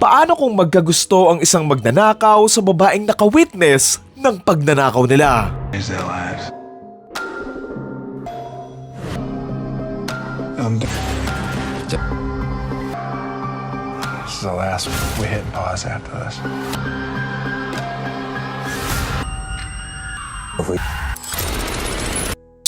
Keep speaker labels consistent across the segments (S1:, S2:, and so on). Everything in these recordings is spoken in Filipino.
S1: Paano kung magkagusto ang isang magnanakaw sa babaeng naka-witness ng pagnanakaw nila?
S2: Is their lives. This is the last. We hit pause after this.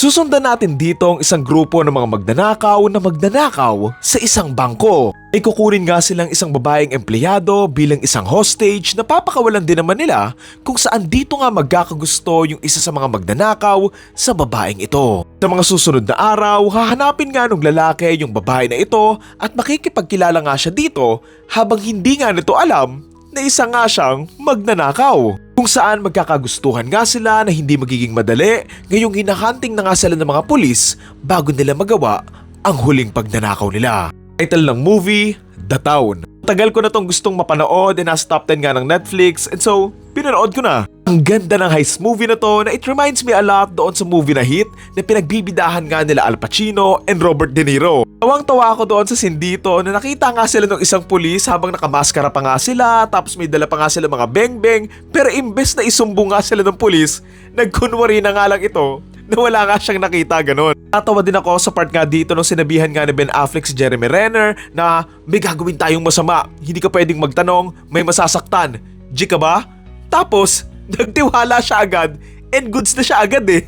S1: Susundan natin dito ang isang grupo ng mga magnanakaw sa isang bangko. Ay kukunin nga silang isang babaeng empleyado bilang isang hostage na papakawalan din naman nila kung saan dito nga magkakagusto yung isa sa mga magnanakaw sa babaeng ito. Sa mga susunod na araw, hahanapin nga nung lalaki yung babae na ito at makikipagkilala nga siya dito habang hindi nga nito alam na isa nga siyang magnanakaw. Kung saan magkakagustuhan nga sila na hindi magiging madali ngayong hinahunting na nga sila ng mga pulis bago nila magawa ang huling pagnanakaw nila. Title ng movie, The Town. Tagal ko na tong gustong mapanood and nasa top 10 nga ng Netflix and so pinanood ko na. Ang ganda ng heist movie na to na it reminds me a lot doon sa movie na hit na pinagbibidahan nga nila Al Pacino and Robert De Niro. Tawang-tawa ako doon sa scene dito na nakita nga sila ng isang pulis habang nakamaskara pa nga sila tapos may dala pa nga sila mga beng-beng pero imbes na isumbong nga sila ng pulis, nagkunwari na nga lang ito na wala nga siyang nakita ganon. Natawa din ako sa part nga dito nung sinabihan nga ni Ben Affleck si Jeremy Renner na may gagawin tayong masama, hindi ka pwedeng magtanong, may masasaktan. G ka ba? Tapos, nagtiwala siya agad and goods na siya agad eh.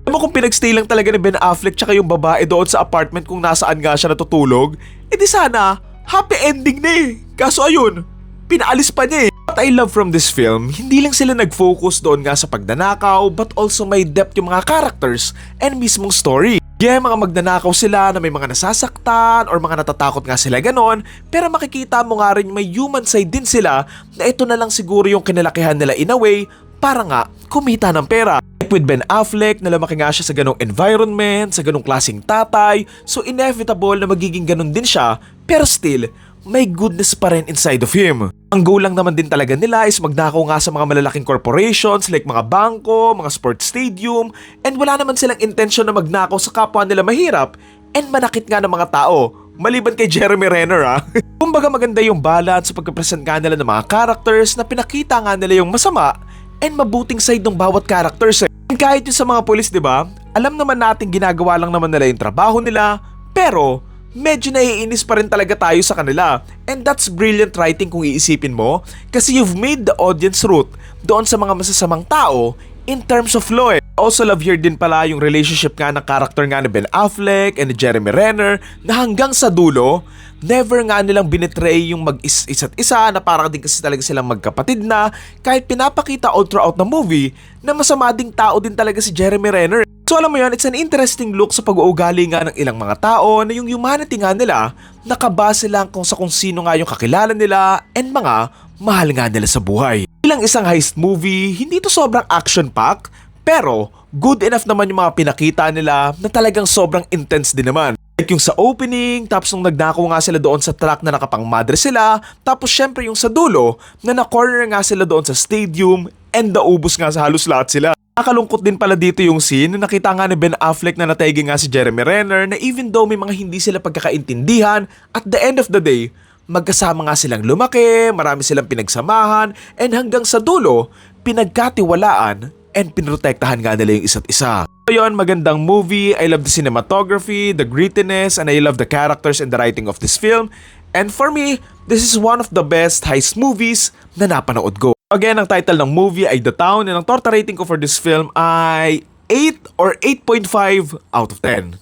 S1: Alam mo kung pinagstay lang talaga ni Ben Affleck tsaka yung babae doon sa apartment kung nasaan nga siya natutulog, edi sana happy ending na eh. Kaso ayun, pinaalis pa niya eh. What I love from this film, hindi lang sila nag-focus doon nga sa pagnanakaw but also may depth yung mga characters and mismong story. Yeah, mga magnanakaw sila na may mga nasasaktan or mga natatakot nga sila ganon, pero makikita mo nga rin may human side din sila na ito na lang siguro yung kinalakihan nila in a way para nga kumita ng pera. Like with Ben Affleck na lumaki nga siya sa ganong environment, sa ganong klaseng tatay, so inevitable na magiging ganon din siya pero still, may goodness pa rin inside of him. Ang goal lang naman din talaga nila is magnakaw nga sa mga malalaking corporations like mga bangko, mga sports stadium, and wala naman silang intensyon na magnakaw sa kapwa nila mahirap and manakit nga ng mga tao. Maliban kay Jeremy Renner ha. Kumbaga maganda yung balance sa pagkapresent nga nila ng mga characters na pinakita nga nila yung masama and mabuting side ng bawat characters eh. And kahit yung sa mga polis diba, alam naman natin ginagawa lang naman nila yung trabaho nila, pero medyo naiinis pa rin talaga tayo sa kanila. And that's brilliant writing kung iisipin mo kasi you've made the audience root doon sa mga masasamang tao in terms of law eh. Also love here din pala yung relationship nga ng character nga ni Ben Affleck and ni Jeremy Renner na hanggang sa dulo, never nga nilang binetray yung isa't isa na parang din kasi talaga silang magkapatid na kahit pinapakita all throughout the movie na masama ding tao din talaga si Jeremy Renner. So alam mo yun, it's an interesting look sa pag-uugali nga ng ilang mga tao na yung humanity nga nila nakabase lang kung sino nga yung kakilala nila and mga mahal nga nila sa buhay. Bilang isang heist movie, hindi to sobrang action-packed pero good enough naman yung mga pinakita nila na talagang sobrang intense din naman. Like yung sa opening, tapos nung nagnakaw nga sila doon sa truck na nakapangmadre sila, tapos syempre yung sa dulo na na-corner nga sila doon sa stadium and naubos nga sa halos lahat sila. Nakalungkot din pala dito yung scene na nakita nga ni Ben Affleck na nataygi nga si Jeremy Renner na even though may mga hindi sila pagkakaintindihan, at the end of the day, magkasama nga silang lumaki, marami silang pinagsamahan, and hanggang sa dulo, pinagkatiwalaan and pinrotektahan nga nila yung isa't isa. So yun, magandang movie, I love the cinematography, the grittiness, and I love the characters and the writing of this film. And for me, this is one of the best heist movies na napanood ko. Again, ang title ng movie ay The Town and ang torta rating ko for this film ay 8 or 8.5 out of 10.